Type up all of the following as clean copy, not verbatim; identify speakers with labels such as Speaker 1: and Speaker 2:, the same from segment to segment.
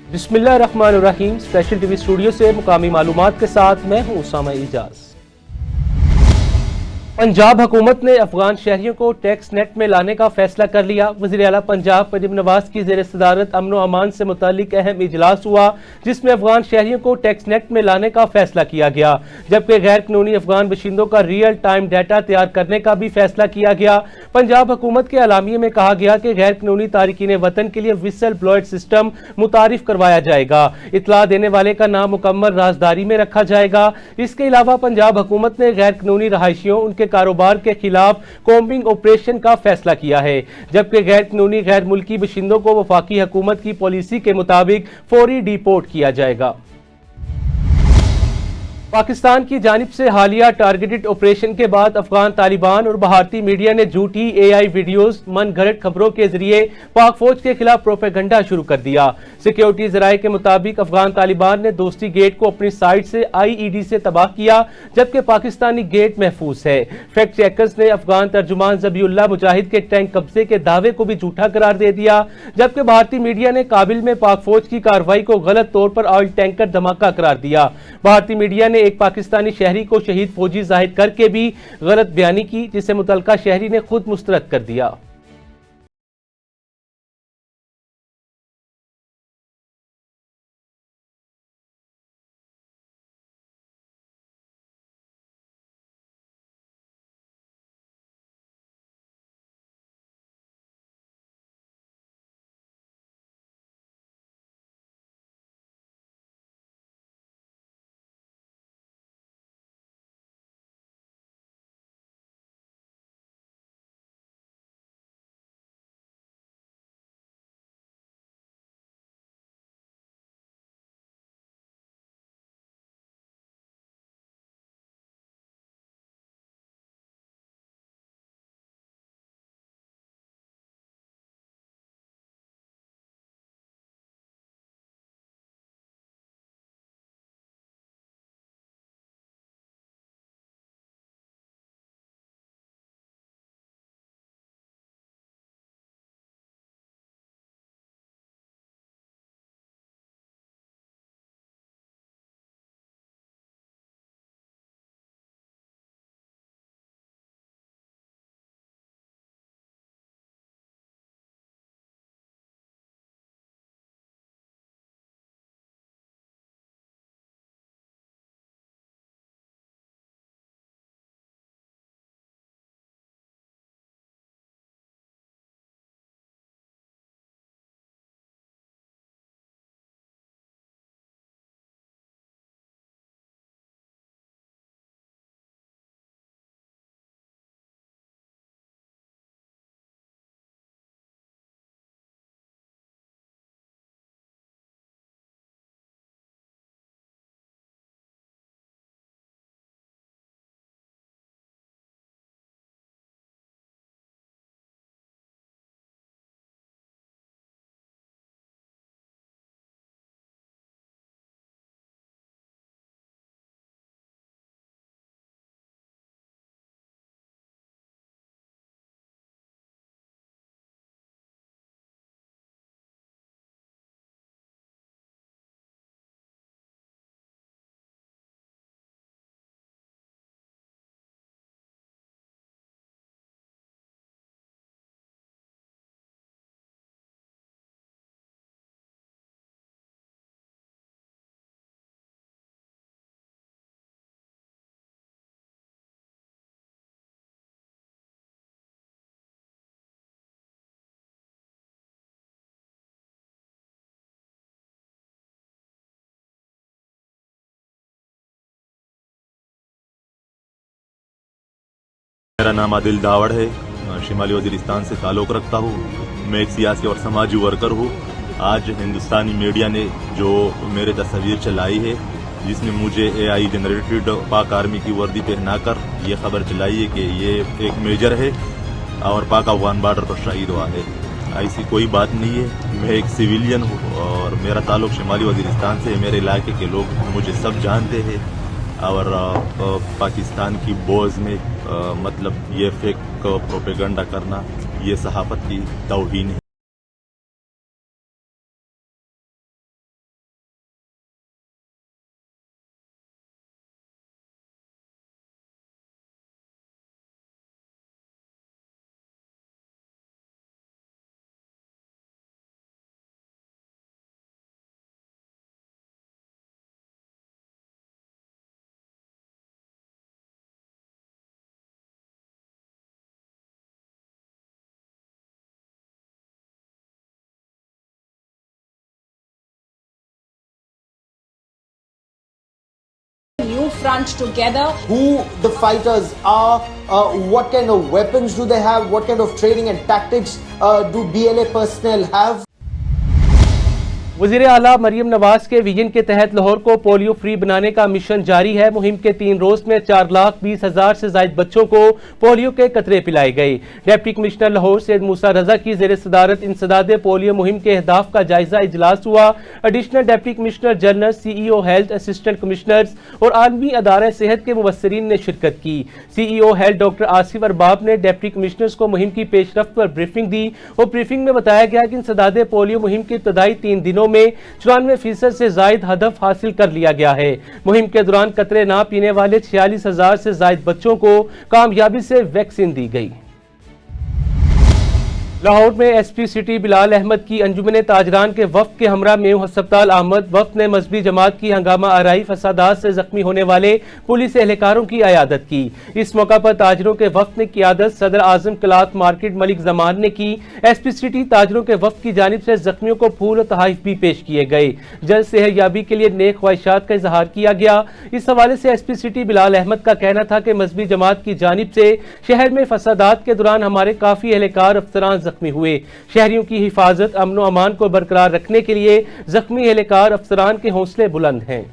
Speaker 1: बिस्मिल्लाहिर्रहमानिर्रहीम। Special TV studio से मुकामी मालूमात के साथ मैं हूं उसामा इजाज। पंजाब हुकूमत ने अफगान शहरियों को टैक्स नेट में लाने का फैसला कर लिया। वज़ीर आला पंजाब परवेज़ नवाज की ज़ेर सदारत अमन व अमान से मुतालिक अहम इजलास हुआ, जिसमें अफगान शहरियों को टैक्स नेट में लाने का फैसला किया गया, जबकि गैर कानूनी अफगान बशिंदों का रियल टाइम डाटा तैयार करने का भी फैसला किया गया। पंजाब हुकूमत के अलामिये में कहा गया कि गैर कानूनी तारिकीन वतन के लिए विसल ब्लोइड सिस्टम मुतारिफ करवाया जाएगा। इतला देने वाले का नाम मुकम्मल राजदारी में रखा जाएगा। इसके अलावा पंजाब हुकूमत ने गैर कानूनी रहायशियों, उनके कारोबार के खिलाफ कॉम्बिंग ऑपरेशन का फैसला किया है, जबकि गैर कानूनी गैर मुल्की बशिंदों को वफाकी हुकूमत की पॉलिसी के मुताबिक फौरी डिपोर्ट किया जाएगा। पाकिस्तान की जानिब से हालिया टारगेटेड ऑपरेशन के बाद अफगान तालिबान और भारतीय मीडिया ने झूठी AI वीडियोस, मन गढ़ंत खबरों के जरिए पाक फौज के खिलाफ प्रोपेगेंडा शुरू कर दिया। सिक्योरिटी जराये के मुताबिक अफगान तालिबान ने दोस्ती गेट को अपनी साइड से IED से तबाह किया, जबकि पाकिस्तानी गेट महफूज है। फैक्ट चेकर्स ने अफगान तर्जुमान ज़बीउल्लाह मुजाहिद के टैंक कब्जे के दावे को भी झूठा करार दे दिया, जबकि भारतीय मीडिया ने काबिल में पाक फौज की कार्रवाई को गलत तौर पर ऑयल टैंकर धमाका करार दिया। भारतीय मीडिया ने एक पाकिस्तानी शहरी को शहीद फौजी जाहिर करके भी गलत बयानी की, जिसे मुतलका शहरी ने खुद मुस्तरद कर दिया।
Speaker 2: मेरा नाम आदिल दावड़ है, शिमाली वजीरिस्तान से ताल्लुक़ रखता हूँ। मैं एक सियासी और समाजी वर्कर हूँ। आज हिंदुस्तानी मीडिया ने जो मेरे तस्वीर चलाई है, जिसमें मुझे AI जनरेटेड पाक आर्मी की वर्दी पहनाकर ये खबर चलाई है कि ये एक मेजर है और पाक अफगान बॉर्डर पर शहीद हुआ है। ऐसी कोई बात नहीं है। मैं एक सिविलियन हूँ और मेरा ताल्लुक़ शिमाली वजीरिस्तान से है। मेरे इलाके के लोग मुझे सब जानते हैं और पाकिस्तान की बोझ में मतलब ये फेक प्रोपेगेंडा करना ये सहाफत की तौहीन है।
Speaker 3: front together.
Speaker 4: Who the fighters are, what kind of weapons do they have, what kind of training and tactics do BLA personnel have.
Speaker 1: वज़ीर आला मरियम नवाज के विजन के तहत लाहौर को पोलियो फ्री बनाने का मिशन जारी है। मुहिम के 3 रोज में 4,20,000 से ज्यादा बच्चों को पोलियो के कतरे पिलाए गए। डिप्टी कमिश्नर लाहौर सैयद मूसा रजा की ज़ेर सदारत इंसदाद पोलियो मुहिम के अहदाफ का जायजा इजलास हुआ। Additional deputy commissioner general, CEO health, assistant commissioners और आलमी अदारा सेहत के मुबस्सरीन ने शिरकत की। CEO health doctor Asif Arbab ने डिप्टी कमिश्नर्स को मुहिम की पेशरफ्त पर ब्रीफिंग दी और ब्रीफिंग में बताया गया कि इंसदाद पोलियो मुहिम के इब्तदाई 3 दिनों में 94% से जायद हदफ हासिल कर लिया गया है। मुहिम के दौरान कतरे ना पीने वाले 46,000 से जायद बच्चों को कामयाबी से वैक्सीन दी गई। लाहौर में SP सिटी बिलाल अहमद की अंजुमन ताजरान के वफ्द के हमरा मेव हस्पताल आमद। वफ्द ने मजहबी जमात की हंगामा आराई फसादात से जख्मी होने वाले पुलिस एहलकारों की अयादत की। इस मौका पर ताजरों के वफ्द ने क़ियादत सदर आजम क्लॉथ मार्केट मलिक जमान ने की। SP सिटी ताजरों के वफ्द की जानिब से जख्मियों को फूल और तोहफे भी पेश किए गए। जल्द सेहतयाबी के लिए नेक ख्वाहिशात का इजहार किया गया। इस हवाले से SP सिटी बिलाल अहमद का कहना था कि मजहबी जमात की जानिब से शहर में फसादात के दौरान हमारे काफी एहलकार अफसरान जख्मी हुए। शहरियों की हिफाजत, अमन व अमान को बरकरार रखने के लिए जख्मी एहलकार अफसरान के हौसले बुलंद हैं।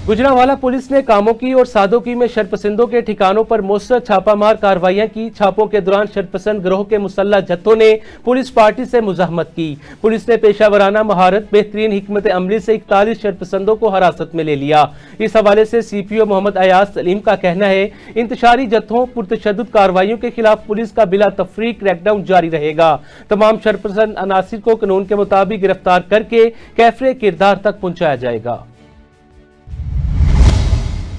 Speaker 1: गुजरांवाला पुलिस ने कामोकी और सादोकी में शरपसंदों के ठिकानों पर मौसर छापामार कार्रवाइयां की। छापों के दौरान शरपसंद गिरोह के मुसल्लह जत्थों ने पुलिस पार्टी से मुजाहमत की। पुलिस ने पेशावराना महारत, बेहतरीन हिकमत अमली से 41 शरपसंदों को हिरासत में ले लिया। इस हवाले से CPO मोहम्मद अयाज सलीम का कहना है, इंतशारी जत्थों पुरतशद्दुद कार्रवाइयों के खिलाफ पुलिस का बिला तफरीक क्रैकडाउन जारी रहेगा। तमाम शरपसंद अनासिर को कानून के मुताबिक गिरफ्तार करके कैफरे किरदार तक पहुंचाया जाएगा।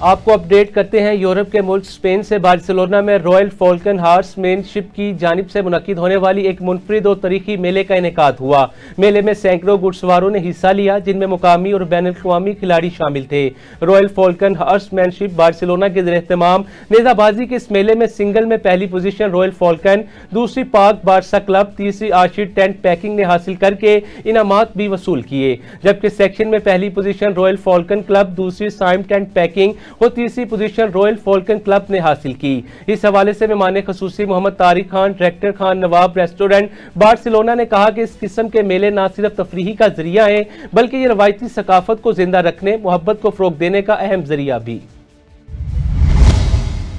Speaker 1: आपको अपडेट करते हैं यूरोप के मुल्क स्पेन से। बार्सिलोना में रॉयल फॉल्कन हॉर्समैनशिप की जानिब से मुनक्किद होने वाली एक मुनफरिद और तारीखी मेले का इनेकाद हुआ। मेले में सैकड़ों घुड़सवारों ने हिस्सा लिया, जिनमें मुकामी और बैन अल-अक़वामी खिलाड़ी शामिल थे। रॉयल फॉल्कन हॉर्समैनशिप बार्सिलोना के ज़ेर-ए-एहतमाम नेज़ाबाजी के इस मेले में सिंगल में पहली पोजीशन रॉयल फॉल्कन, दूसरी पाक बारसा क्लब, तीसरी आर्चिड टेंट पैकिंग ने हासिल करके इनामात भी वसूल किए। जबकि सेक्शन में पहली पोजीशन रॉयल फॉल्कन क्लब, दूसरी साइम टेंट पैकिंग और तीसरी पोजीशन रॉयल फॉल्कन क्लब ने हासिल की। इस हवाले से मेहमान खसूसी मोहम्मद तारिक खान, डायरेक्टर खान नवाब रेस्टोरेंट बार्सिलोना ने कहा कि इस किस्म के मेले न सिर्फ तफरीही का जरिया है, बल्कि ये रवायती सकाफत को जिंदा रखने, मोहब्बत को फरोग देने का अहम जरिया भी।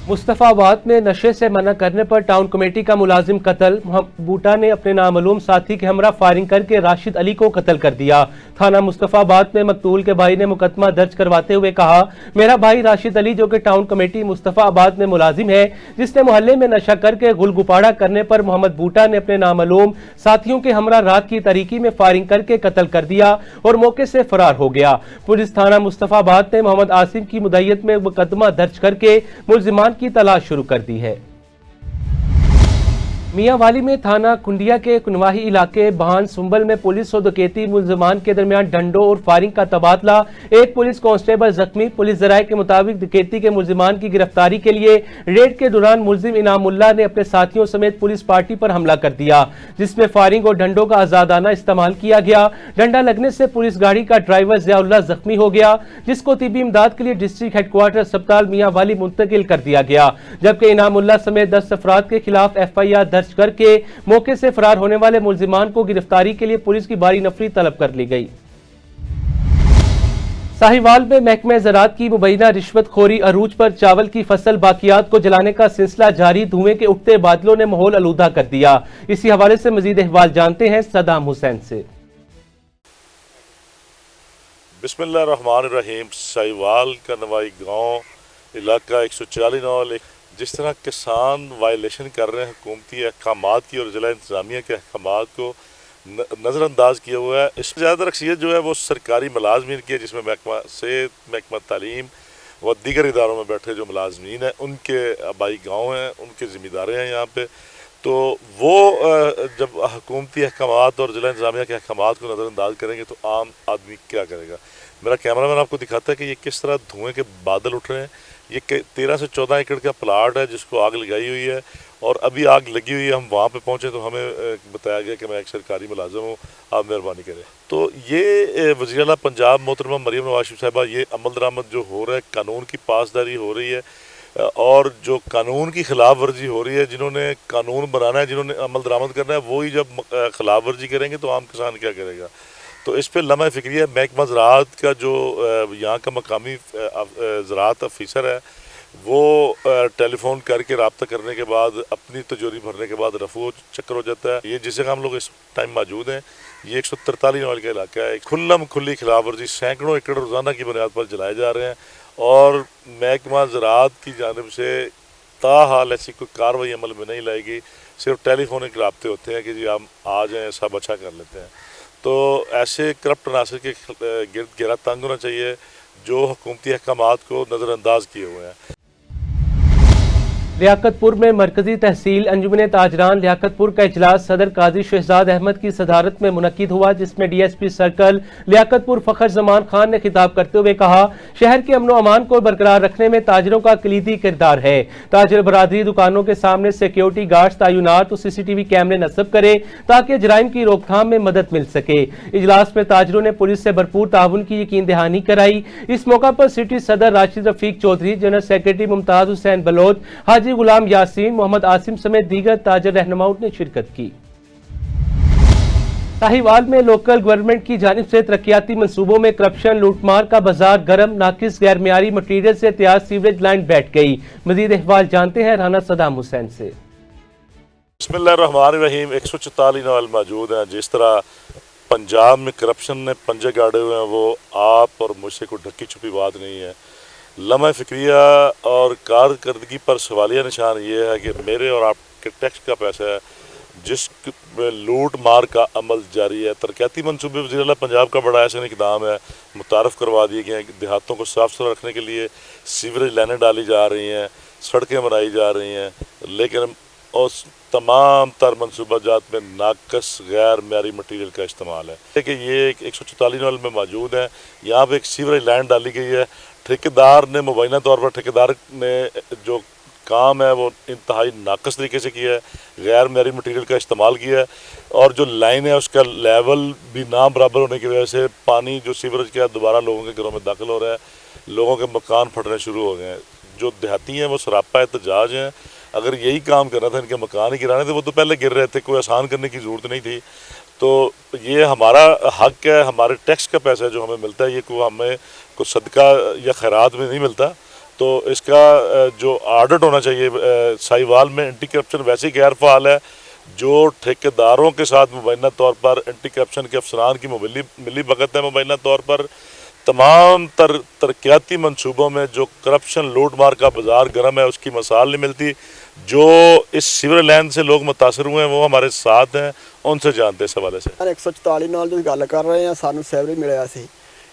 Speaker 1: मुस्तफाबाद में नशे से मना करने पर टाउन कमेटी का मुलाजिम कत्ल। बूटा ने अपने नामालूम साथी के हमरा फायरिंग करके राशिद अली को कत्ल कर दिया। थाना मुस्तफाबाद में मकतूल के भाई ने मुकदमा दर्ज करवाते हुए कहा, मेरा भाई राशिद अली जो कि टाउन कमेटी मुस्तफाबाद में मुलाजिम है, जिसने मोहल्ले में नशा करके गुलगुपाड़ा करने पर मोहम्मद बूटा ने अपने नामालूम साथियों के हमरा रात की तारीकी में फायरिंग करके कत्ल कर दिया और मौके से फरार हो गया। पुलिस थाना मुस्तफाबाद ने मोहम्मद आसिम की मुद्दत में मुकदमा दर्ज करके मुलजिमान की तलाश शुरू कर दी है। मियांवाली में थाना कुंडिया के कुनवाही इलाके बहान सुंबल में पुलिस और डकैती मुलजमान के दरमियान डंडों और फायरिंग का तबादला। एक पुलिस कांस्टेबल जख्मी। पुलिस जराये के मुताबिक डकैती के मुलजमान की गिरफ्तारी के लिए रेड के दौरान मुलजिम इनामुल्लाह ने अपने साथियों समेत पुलिस पार्टी पर हमला कर दिया, जिसमें फायरिंग और डंडों का आजादाना इस्तेमाल किया गया। डंडा लगने से पुलिस गाड़ी का ड्राइवर ज़ियाउल्लाह जख्मी हो गया, जिसको तिब्बी इमदाद के लिए डिस्ट्रिक्ट हेडक्वार्टर अस्पताल मियांवाली मुंतकिल कर दिया गया। जबकि इनामुल्लाह समेत 10 अफराद के खिलाफ FIR दर्ज करके मौके से फरार होने वाले मुलजिमान को गिरफ्तारी के लिए पुलिस की भारी नफरी तलब कर ली गई। साहिवाल में महकमे ज़राअत की मुबैना रिश्वत खोरी अरूज पर चावल की फसल बाकियात को जलाने का सिलसिला जारी। धुएं के उठते बादलों ने माहौल आलूदा कर दिया। इसी हवाले से मजीद अहवाल जानते हैं सदाम हुसैन से।
Speaker 5: बिस्मिल्लाहिर्रहमानिर्रहीम। साहिवाल का नवाई गांव इलाका 144 जिस तरह किसान वायलेशन कर रहे हैं हुकूमती अहकामात की और ज़िला इंतज़ामिया के अहकामात को नज़रअंदाज किया हुआ है। इसमें ज़्यादातर अक्सरियत जो है वो सरकारी मुलाजमीन की है, जिसमें महकमा सेहत, महकमा तालीम व दीगर इदारों में बैठे जो मुलाजमीन हैं उनके आबाई गाँव हैं, उनके ज़िम्मेदारे हैं यहाँ पे। तो वो जब हुकूमती अहकामात और ज़िला इंतज़ामिया के अहकामात को नज़रअंदाज करेंगे तो आम आदमी क्या करेगा। मेरा कैमरामैन आपको दिखाता है कि ये किस तरह धुएँ के बादल उठ रहे हैं। ये 13 से 14 एकड़ का प्लाट है जिसको आग लगाई हुई है और अभी आग लगी हुई है। हम वहाँ पे पहुँचे तो हमें बताया गया कि मैं एक सरकारी मुलाजिम हूँ, आप मेहरबानी करें। तो ये वज़ीर आला पंजाब मोहतरमा मरियम नवाज शरीफ साहिबा, ये अमल दरामद जो हो रहा है, कानून की पासदारी हो रही है और जो कानून की खिलाफ वर्जी हो रही है, जिन्होंने कानून बनाना है, जिन्होंने अमल दरामद करना है, वो ही जब खिलाफ वर्जी करेंगे तो आम किसान क्या करेगा। तो इस पर लम्हा फ़िक्रिया महकमा ज़राअत का जो यहाँ का मकामी ज़राअत अफीसर है, वो टेलीफोन करके रब्ता करने के बाद अपनी तजोरी भरने के बाद रफू चक्कर हो जाता है। ये जिस जगह हम लोग इस टाइम मौजूद हैं, ये 143 नॉल का इलाका है। खुल्लम खुली खिलाफ वर्जी सैकड़ों एकड़ रोज़ाना की बुनियाद पर जलाए जा रहे हैं और महकमा ज़राअत की जानिब से ताहाल ऐसी कोई कार्रवाई अमल में नहीं लाएगी। सिर्फ टेलीफोनिक रब्ते होते हैं कि जी हम आ जाएँ, सब अच्छा कर लेते हैं। तो ऐसे करप्ट अनासर के गिरद घेरा तंग होना चाहिए जो हुकूमती अहकामात को नज़रअंदाज किए हुए हैं।
Speaker 1: लियाकतपुर में मरकजी तहसील अंजुमन ताजरान लियाकतपुर का इजलास सदर काजी शहजाद अहमद की सदारत में मुनक्किद हुआ, जिसमें DSP सर्कल लियाकतपुर फखर जमान खान ने खिताब करते हुए कहा, शहर के अमन अमान को बरकरार रखने में ताजरों का कलीदी किरदार है। ताजर बरादरी दुकानों के सामने सिक्योरिटी गार्ड्स तैनात और CCTV कैमरे नस्ब करे ताकि जराइम की रोकथाम में मदद मिल सके। इजलास में ताजरों ने पुलिस से भरपूर ताउन की यकीन दहानी कराई। इस मौका पर सिटी सदर राशिद रफीक चौधरी, जनरल सेक्रेटरी मुमताज हुसैन बलोच, हाजी गुलाम यासीन, मोहम्मद आसिम समेत दीगर ताजर रहनुमाओं ने शिरकत की। साहिवाल में लोकल गवर्नमेंट की जानिब से तरक्याती मंसूबों में करप्शन, लूटमार का बाजार गर्म, नाकिस गैर मियारी मटीरियल से तैयार सीवरेज लाइन बैठ गई। मजीद अहवाल जानते हैं राना सदाम हुसैन से।
Speaker 5: बिस्मिल्लाहिर्रहमानिर्रहीम। 144 नॉल मौजूद हैं। जिस तरह पंजाब में करप्शन ने पंजे गाड़े हुए हैं, वो आप और मुझसे कोई ढकी छुपी बात नहीं है। लम्हा फ़िक्रिया और कारकर्दगी पर सवालिया निशान ये है कि मेरे और आपके टैक्स का पैसा है जिस लूट मार का अमल जारी है। तरक्याती मनसूबे वज़ीर आला पंजाब का बड़ा ऐसा इक़दाम है, मुतारफ़ करवा दिए गए हैं कि देहातों को साफ़ सुथरा रखने के लिए सीवरेज लाइनें डाली जा रही हैं, सड़कें बनाई जा रही हैं, लेकिन उस तमाम तर मनसूबा जात में नाकस गैर म्यारी मटीरियल का इस्तेमाल है कि ये 144 नॉल में मौजूद है। यहाँ पर एक सीवरेज लाइन डाली गई है। ठेकेदार ने मुबैना तौर पर ठेकेदार ने जो काम है वो इंतहाई नाकस तरीके से किया है, गैर म्यारी मटीरियल का इस्तेमाल किया है और जो लाइन है उसका लेवल भी ना बराबर होने की वजह से पानी जो सीवरेज का दोबारा लोगों के घरों में दाखिल हो रहा है, लोगों के मकान फटने शुरू हो गए हैं। जो देहाती हैं वो सरापा एहतजाज हैं। अगर यही काम करना था, इनके मकान ही गिराने थे, वो तो पहले गिर रहे थे, कोई आसान करने की ज़रूरत नहीं थी। तो ये हमारा हक है, हमारे टैक्स का पैसा जो हमें मिलता है, ये को हमें कुछ सदका या खैरात में नहीं मिलता। तो इसका जो ऑडिट होना चाहिए, साहिवाल में एंटी करप्शन वैसे ही गैर फ़ाल है। जो ठेकेदारों के साथ मुबैना तौर पर एंटी करप्शन के अफसरान की मिली भगत है, मुबैना तौर पर तमाम तरक्याती मनसूबों में जो करप्शन लूट मार का बाजार गर्म है, उसकी मिसाल नहीं मिलती। जो इस सीवरेज लाइन से लोग मुतासर हुए हैं वो हमारे साथ हैं, उनसे जानते हैं इस हवाले से।
Speaker 3: 144 ਨਾਲ जो गल कर रहे हैं, सानू सैवरेज मिलिया सी।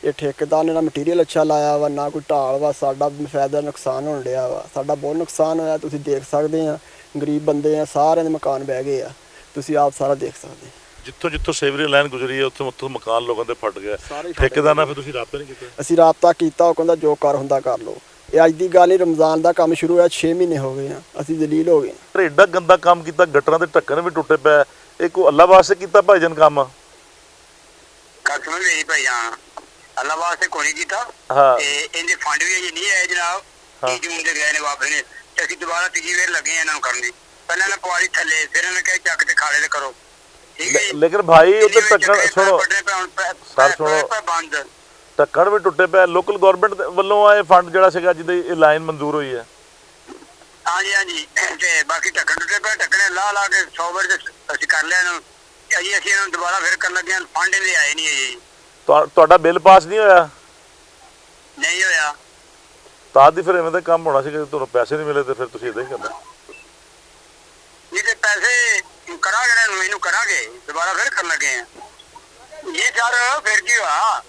Speaker 3: ये ठेकेदार ने ना मटीरियल अच्छा लाया वा, ना कोई ढाल वा, साडा फायदा नुकसान होण डिया वा। साडा बहुत नुकसान होया, तुसीं देख सकदे हैं। गरीब बंदे हैं, सारे दे मकान बह गए आ, तुसीं आप सारा देख सकदे।
Speaker 5: जिੱਥੋਂ ਜਿੱਥੋਂ ਸੀਵਰੇਜ ਲਾਈਨ ਗੁਜ਼ਰੀ ਹੈ ਉੱਥੋਂ ਮਕਾਨ ਲੋਕਾਂ ਦੇ ਫਟ ਗਏ। ਠੇਕੇਦਾਰ ਨਾਲ ਫਿਰ ਤੁਸੀਂ ਰਾਬਤਾ ਨਹੀਂ ਕੀਤਾ?
Speaker 3: ਅਸੀਂ ਰਾਬਤਾ ਕੀਤਾ, ਉਹ ਕਹਿੰਦਾ ਜੋ ਕਰ ਹੁੰਦਾ ਕਰ ਲਓ। ਇਹ ਅੱਜ ਦੀ ਗੱਲ ਨਹੀਂ, ਰਮਜ਼ਾਨ ਦਾ ਕੰਮ ਸ਼ੁਰੂ ਹੋਇਆ, 6 ਮਹੀਨੇ ਹੋ ਗਏ ਆ, ਅਸੀਂ ਜ਼ਲੀਲ ਹੋ ਗਏ।
Speaker 5: ਐਡਾ ਗੰਦਾ ਕੰਮ ਕੀਤਾ, ਗਟਰਾਂ ਦੇ ਢੱਕਣ ਵੀ ਟੁੱਟੇ ਪਏ। ਇਹ ਕੋਈ ਅੱਲਾ ਵਾਸਤੇ ਕੀਤਾ ਭਾਈਜਾਨ ਕੰਮ?
Speaker 6: ਕਸਮ ਮੇਰੀ ਭਾਈਜਾਨ, ਅੱਲਾ ਵਾਸਤੇ ਕੋਈ ਨਹੀਂ ਕੀਤਾ। ਤੇ ਇਹਦੇ ਫੰਡ ਵੀ ਅਜੇ ਨਹੀਂ ਆਏ ਜਨਾਬ। 30 ਜੂਨ ਦੇ ਗਏ ਨੇ ਵਾਪਸ ਨੇ, ਤੇ ਅਸੀਂ ਦੁਬਾਰਾ ਤੀਜੀ ਵਾਰ ਲੱਗੇ ਇਹਨਾਂ ਨੂੰ ਕਰਨ ਦੀ। ਪਹਿਲਾਂ ਨਾ ਪਵਾਲੀ ਥੱਲੇ, ਫਿਰ ਇਹਨਾਂ ਕਹੇ ਚੱਕ ਤੇ ਖਾਲੇ ਤੇ ਕਰੋ।
Speaker 5: लेकिन भाई उधर ढक्कन सुनो सर, सुनो ढक्कन भी टुटे पे। लोकल गवर्नमेंट ਵੱਲੋਂ ਆਏ ਫੰਡ ਜਿਹੜਾ ਸੀਗਾ ਜਿਹਦੀ ਇਹ ਲਾਈਨ ਮਨਜ਼ੂਰ ਹੋਈ ਹੈ।
Speaker 6: ਹਾਂਜੀ ਹਾਂਜੀ, ਤੇ ਬਾਕੀ ਢੱਕਣ ਟੁੱਟੇ ਪਏ, ਢੱਕਣੇ ਲਾ ਕੇ 100 ਵਾਰ ਅਸੀਂ ਕਰ ਲਿਆ ਇਹਨੂੰ। ਅਸੀਂ ਇਹਨਾਂ ਨੂੰ ਦੁਬਾਰਾ ਫਿਰ ਕਰਨ ਲੱਗੇ, ਫੰਡ ਇਹਦੇ ਆਏ ਨਹੀਂ ਹੈ ਜੀ।
Speaker 5: ਤੁਹਾਡਾ ਬਿੱਲ ਪਾਸ ਨਹੀਂ ਹੋਇਆ?
Speaker 6: ਨਹੀਂ ਹੋਇਆ।
Speaker 5: ਤਾਂ ਦੀ ਫਿਰ ਐਵੇਂ ਦਾ ਕੰਮ ਹੋਣਾ ਸੀ ਕਿ ਤੁਹਾਨੂੰ ਪੈਸੇ ਨਹੀਂ ਮਿਲੇ ਤੇ ਫਿਰ ਤੁਸੀਂ ਇਦਾਂ ਹੀ ਕਰਨਾ।
Speaker 6: ਇਹ ਤੇ ਪੈਸੇ ਕਰਾਂਗੇ ਇਹਨੂੰ ਕਰਾਂਗੇ, ਦੁਬਾਰਾ ਫਿਰ ਕਰਨ ਲੱਗੇ ਆ ਇਹ ਸਰ। ਫਿਰ ਕੀ ਹੋਇਆ?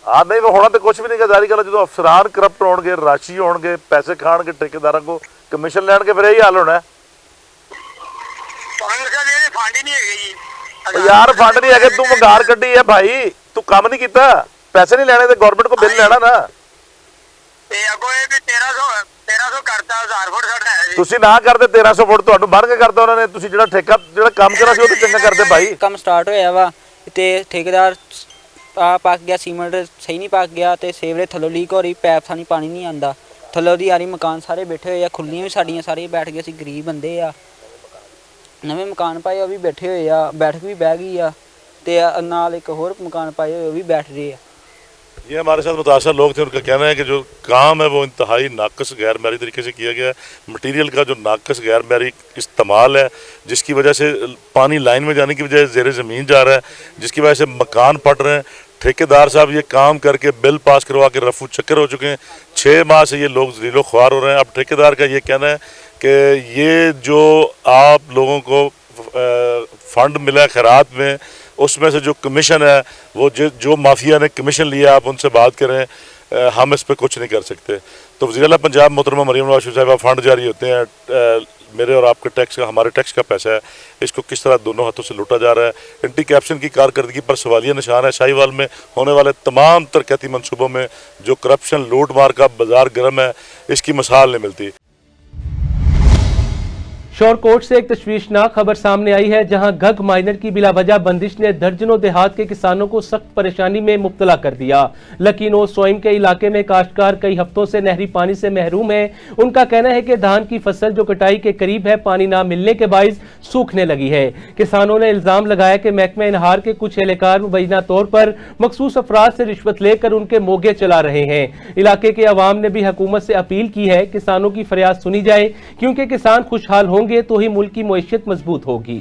Speaker 5: ਆ ਨਹੀਂ ਹੋਣਾ ਤੇ ਕੁਝ ਵੀ ਨਹੀਂ। ਜ਼ਾਰੀ ਗੱਲ, ਜਦੋਂ ਅਫਸਰਾਨ ਕਰਪਟ ਹੋਣਗੇ, ਰਾਸ਼ੀ ਹੋਣਗੇ, ਪੈਸੇ ਖਾਣਗੇ ਠੇਕੇਦਾਰਾਂ ਕੋ, ਕਮਿਸ਼ਨ ਲੈਣਗੇ, ਫਿਰ ਇਹੀ ਹਾਲ ਹੋਣਾ।
Speaker 6: ਤੁਹਾਨੂੰ ਲੱਗਾ ਵੀ ਇਹਦੇ ਫੰਡ ਹੀ ਨਹੀਂ ਹੈਗੇ ਜੀ।
Speaker 5: ਯਾਰ ਫੰਡ ਨਹੀਂ ਹੈਗੇ, ਤੂੰ ਮਗਾਰ ਕੱਢੀ ਹੈ ਭਾਈ, ਤੂੰ ਕੰਮ ਨਹੀਂ ਕੀਤਾ, ਪੈਸੇ ਨਹੀਂ ਲੈਣੇ ਤੇ ਗਵਰਨਮੈਂਟ ਕੋ ਬਿੱਲ ਲੈਣਾ ਨਾ।
Speaker 6: ਤੇ ਅੱਗੋਂ ਇਹ ਵੀ 1300 1300 ਕਰਤਾ 1000 ਫੁੱਟ ਸਾਡਾ ਹੈ ਜੀ।
Speaker 5: ਤੁਸੀਂ ਨਾ ਕਰਦੇ 1300 ਫੁੱਟ ਤੁਹਾਨੂੰ ਬੰਨ ਕੇ ਕਰਤਾ ਉਹਨਾਂ ਨੇ। ਤੁਸੀਂ ਜਿਹੜਾ ਠੇਕਾ ਜਿਹੜਾ ਕੰਮ ਕਰਨਾ ਸੀ ਉਹ ਤਾਂ ਚੰਗਾ ਕਰਦੇ ਭਾਈ।
Speaker 7: ਕੰਮ ਸਟਾਰਟ ਹੋਇਆ ਵਾ ਤੇ ਠੇਕੇਦਾਰ ਪੱਕ ਗਿਆ, ਸੀਮੈਂਟ ਸਹੀ ਨਹੀਂ ਪੱਕ ਗਿਆ ਤੇ ਸੇਵਰੇ ਥੱਲੋਂ ਲੀਕ ਹੋ ਰਹੀ, ਪੈਪ ਸਾਨੀ ਪਾਣੀ ਨਹੀਂ ਆਂਦਾ ਥੱਲੋਂ ਦੀ ਆ ਰਹੀ। ਮਕਾਨ ਸਾਰੇ ਬੈਠੇ ਹੋਏ ਆ, ਖੁੱਲੀਆਂ ਵੀ ਸਾਡੀਆਂ ਸਾਰੇ ਬੈਠ ਗਏ, ਅਸੀਂ ਗਰੀਬ ਬੰਦੇ ਆ। ਨਵੇਂ ਮਕਾਨ ਪਾਏ ਉਹ ਵੀ ਬੈਠੇ ਹੋਏ ਆ, बैठक भी बह गई है ਤੇ ਨਾਲ ਇੱਕ ਹੋਰ ਮਕਾਨ ਪਾਏ ਹੋਏ ਉਹ ਵੀ बैठ रहे हैं।
Speaker 5: ये हमारे साथ मुतासर लोग थे, उनका कहना है कि जो काम है वो इंतहाई नाकस गैर मैरी तरीके से किया गया है। मटीरियल का जो नाकस गैर मैरी इस्तेमाल है, जिसकी वजह से पानी लाइन में जाने की बजाय ज़ेर ज़मीन जा रहा है, जिसकी वजह से मकान फट रहे हैं। ठेकेदार साहब ये काम करके बिल पास करवा के रफू चक्कर हो चुके हैं। 6 माह से ये लोग ज़लीलो ख्वार हो रहे हैं। अब ठेकेदार का ये कहना है कि ये जो आप लोगों को फंड मिला है खैरात में, उसमें से जो कमीशन है वो जो माफिया ने कमीशन लिया आप उनसे बात करें, हम इस पर कुछ नहीं कर सकते। तो वज़ीर आला पंजाब मोहतरमा मरीम नवाज़ शरीफ साहिबा फंड जारी होते हैं, मेरे और आपके टैक्स का, हमारे टैक्स का पैसा है, इसको किस तरह दोनों हाथों से लूटा जा रहा है। एंटी कैप्शन की कारकर्दगी पर सवालिया निशान है। शाहीवाल में होने वाले तमाम तरक्याती मनसूबों में जो करप्शन लूट मार का बाजार गर्म है, इसकी मिसाल नहीं मिलती।
Speaker 1: शोरकोट से एक तशवीशनाक खबर सामने आई है, जहां घग माइनर की बिलावजह बंदिश ने दर्जनों देहात के किसानों को सख्त परेशानी में मुब्तला कर दिया। लकीनो सोइम के इलाके में काश्तकार कई हफ्तों से नहरी पानी से महरूम है। उनका कहना है कि धान की फसल जो कटाई के करीब है, पानी ना मिलने के बाइस सूखने लगी है। किसानों ने इल्जाम लगाया कि महकमा इनहार के कुछ एहलकार मुबैना तौर पर मखसूस अफराद से रिश्वत लेकर उनके मोगे चला रहे हैं। इलाके के अवाम ने भी हुकूमत से अपील की है किसानों की फरियाद सुनी जाए, क्योंकि किसान खुशहाल होंगे तो ही मुल्क की मईशत मजबूत होगी।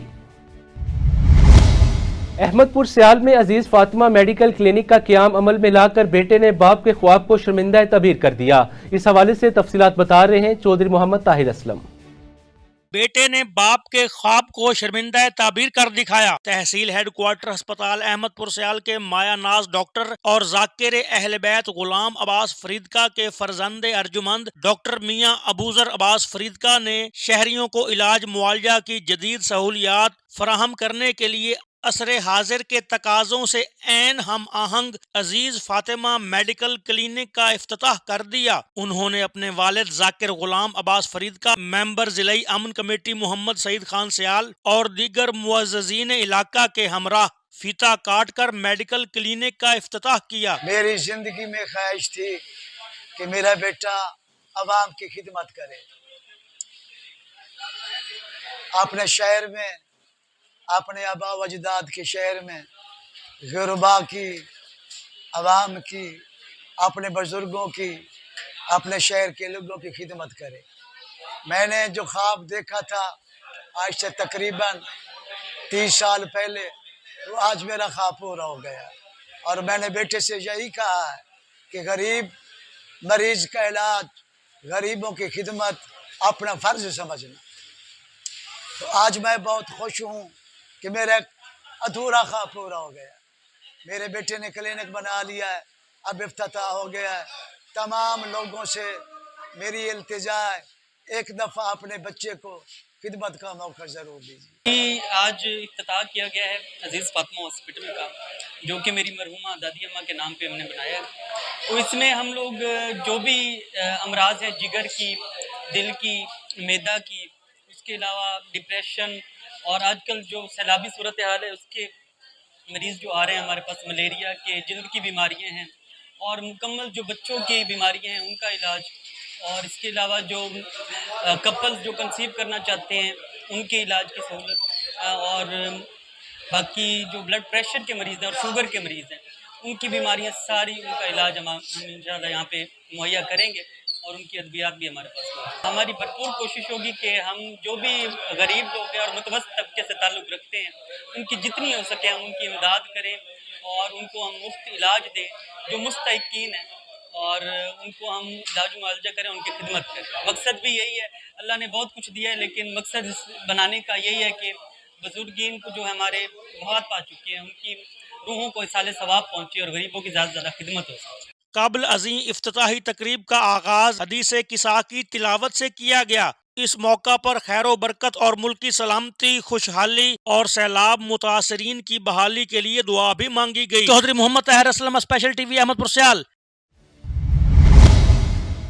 Speaker 1: अहमदपुर सियाल में अजीज फातिमा मेडिकल क्लिनिक का क़याम अमल में लाकर बेटे ने बाप के ख्वाब को शर्मिंदा तबीर कर दिया। इस हवाले से तफसीलात बता रहे हैं चौधरी मोहम्मद ताहिर असलम।
Speaker 8: बेटे ने बाप के ख्वाब को शर्मिंदा ताबीर कर दिखाया। तहसील हेडक्वार्टर अस्पताल अहमदपुर सियाल के मायानाज डॉक्टर और जाकिर अहल बैत गुलाम अब्बास फरीदका के फर्जंद अर्जुमंद डॉक्टर मियां अबूजर अब्बास फरीदका ने शहरियों को इलाज मुआवजा की जदीद सहूलियात फराहम करने के लिए असरे हाजिर के तकाज़ों से ऐन हम आहंग अजीज फातिमा मेडिकल क्लिनिक का इफ्तिताह कर दिया। उन्होंने अपने वालिद जाकिर गुलाम अब्बास फरीद का मेंबर जिलाई अमन कमेटी मोहम्मद सईद खान सियाल और दीगर मुअज़्ज़ज़ीन इलाका के हमरा फीता काट कर मेडिकल क्लिनिक का इफ्तिताह किया।
Speaker 9: मेरी जिंदगी में ख्वाहिश थी कि मेरा बेटा अवाम की खिदमत करे, अपने शहर में, अपने आबा व अजदाद के शहर में गुरबा की, अवाम की, अपने बुजुर्गों की, अपने शहर के लोगों की खिदमत करे। मैंने जो ख्वाब देखा था आज से तकरीबन 30 साल पहले, तो आज मेरा ख्वाब पूरा हो गया। और मैंने बेटे से यही कहा है कि गरीब मरीज का इलाज, गरीबों की खिदमत अपना फ़र्ज समझना। तो आज मैं बहुत खुश हूँ कि मेरा अधूरा ख्वाब पूरा हो गया। मेरे बेटे ने क्लिनिक बना लिया है, अब इफ्तिताह हो गया है। तमाम लोगों से मेरी इल्तिजा है, एक दफ़ा अपने बच्चे को खिदमत का मौका ज़रूर दीजिए।
Speaker 10: आज इफ्तिताह किया गया है अजीज़ फातिमा हॉस्पिटल का, जो कि मेरी मरहूमा दादी अम्मा के नाम पे हमने बनाया है। तो इसमें हम लोग जो भी अमराज हैं, जिगर की, दिल की, मैदा की, उसके अलावा डिप्रेशन और आजकल जो सैलाबी सूरत हाल है उसके मरीज़ जो आ रहे हैं हमारे पास, मलेरिया के, जल्द की बीमारियां हैं और मुकम्मल जो बच्चों की बीमारियां हैं उनका इलाज, और इसके अलावा जो कपल्स जो कंसीव करना चाहते हैं उनके इलाज की सहूलत, और बाकी जो ब्लड प्रेशर के मरीज़ हैं और शुगर के मरीज़ हैं उनकी बीमारियां सारी, उनका इलाज हम इंशाल्लाह यहाँ पे मुहैया करेंगे और उनकी अद्वियात भी हमारे पास होगी। हमारी भरपूर कोशिश होगी कि हम जो भी गरीब लोग हैं और मुतवस्सित तबके से ताल्लुक़ रखते हैं उनकी जितनी हो सके हम उनकी इमदाद करें और उनको हम मुफ्त इलाज दें जो मुस्तहिक़ीन हैं, और उनको हम इलाज मुआवजा करें, उनकी खिदमत करें। मकसद भी यही है, अल्लाह ने बहुत कुछ दिया है लेकिन मकसद इस बनाने का यही है कि बुजुर्गीन को जो हमारे बहुत पा चुके हैं उनकी रूहों को इसाले सवाब पहुँचे और गरीबों की ज़्यादा से ज़्यादा खिदमत हो सके।
Speaker 8: काबिल अज़ीम इफ्तिताही तकरीब का आगाज़ हदीस किसा की तिलावत से किया गया। इस मौका पर खैरो बरकत और मुल्क की सलामती, खुशहाली और सैलाब मुतासरीन की बहाली के लिए दुआ भी मांगी गई। चौधरी मोहम्मद ताहिर असलम, स्पेशल टीवी, अहमदपुर सियाल।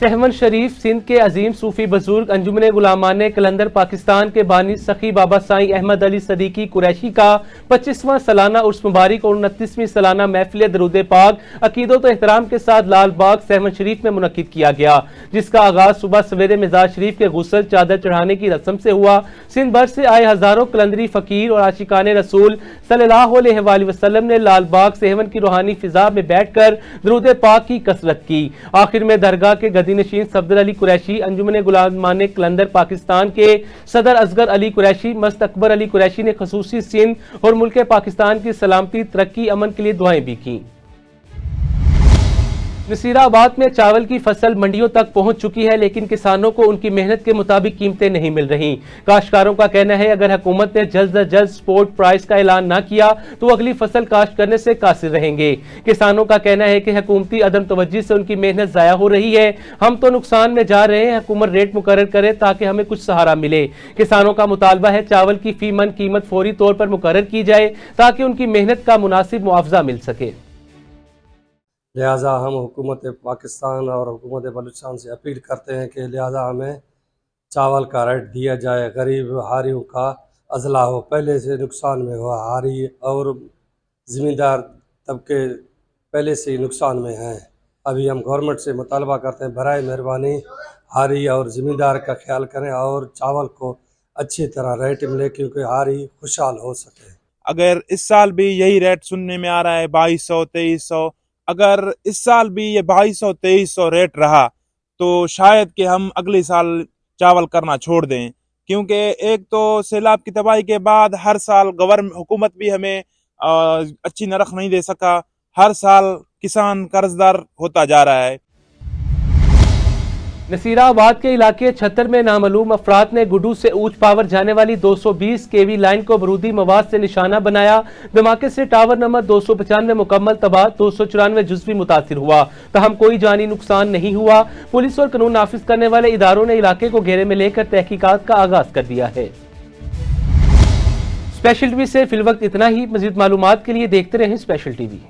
Speaker 1: सहवन शरीफ सिंध के अजीम सूफी बुजुर्ग अंजुमन गुलामान कलंदर पाकिस्तान के बानी सखी बाबा साईं अहमद अली सदीकी कुरैशी का 25वां सालाना उर्स मुबारक और 29वीं सालाना महफिल दरूद पाक अकीदत और एहतराम के साथ लाल बाग सहवन शरीफ में मुनक्किद किया गया, जिसका आगाज सुबह सवेरे मिजाज शरीफ के गुस्ल चादर चढ़ाने की रस्म से हुआ। सिंध भर से आए हजारों कलंदरी फकीर और आशिकाने रसूल सल्लल्लाहु अलैहि वसल्लम ने लाल बाग सहवन की रूहानी फिजा में बैठकर दरूद पाक की कसरत की। आखिर में दरगाह के गदीनशीन सफदर अली कुरैशी, अंजुमन गुलामान कलंदर पाकिस्तान के सदर असगर अली कुरैशी, मस्त अकबर अली कुरैशी ने खसूसी सिंध और मुल्क पाकिस्तान की सलामती, तरक्की, अमन के लिए दुआएं भी की। नसीराबाद में चावल की फसल मंडियों तक पहुंच चुकी है, लेकिन किसानों को उनकी मेहनत के मुताबिक कीमतें नहीं मिल रही। काश्तकारों का कहना है अगर हुकूमत ने जल्द से जल्द स्पोर्ट प्राइस का ऐलान ना किया तो अगली फसल काश्त करने से कासिर रहेंगे। किसानों का कहना है कि हुकूमती अदम तवज्जी से उनकी मेहनत जाया हो रही है। हम तो नुकसान में जा रहे हैं, हुकूमत रेट मुकर्रर करे ताकि हमें कुछ सहारा मिले। किसानों का मुतालबा है चावल की फी मन कीमत फौरी तौर पर मुकर्रर की जाए ताकि उनकी मेहनत का मुनासिब मुआवजा मिल सके।
Speaker 11: लिहाजा हम हुकूमत पाकिस्तान और हुकूमत बलूचिस्तान से अपील करते हैं कि लिहाजा हमें चावल का रेट दिया जाए। गरीब हारियों का अजला हो, पहले से नुकसान में हुआ हारी और ज़मींदार तबके पहले से ही नुकसान में हैं। अभी हम गवर्नमेंट से मुतालबा करते हैं बराए मेहरबानी हारी और ज़मींदार का ख्याल करें और चावल को अच्छी तरह रेट मिले, क्योंकि हारी खुशहाल हो सके।
Speaker 12: अगर इस साल भी यही रेट सुनने में आ रहा है 2200-2300, अगर इस साल भी ये 2200-2300 रेट रहा तो शायद कि हम अगले साल चावल करना छोड़ दें, क्योंकि एक तो सैलाब की तबाही के बाद हर साल हुकूमत भी हमें अच्छी नरख नहीं दे सका। हर साल किसान कर्जदार होता जा रहा है।
Speaker 1: नसीराबाद के इलाके छत्तर में नामालूम अफराद ने गुडू से ऊंच पावर जाने वाली 220 केवी लाइन को बारूदी मवाद से निशाना बनाया। धमाके से टावर नंबर 295 मुकम्मल तबाह, 294 जुज़वी मुतासिर हुआ, तहम कोई जानी नुकसान नहीं हुआ। पुलिस और कानून नाफिज करने वाले इदारों ने इलाके को घेरे में लेकर तहकीकात का आगाज कर दिया है। स्पेशल टीवी से फिलवक्त इतना ही। मजीद मालूमात के लिए देखते रहें स्पेशल टीवी।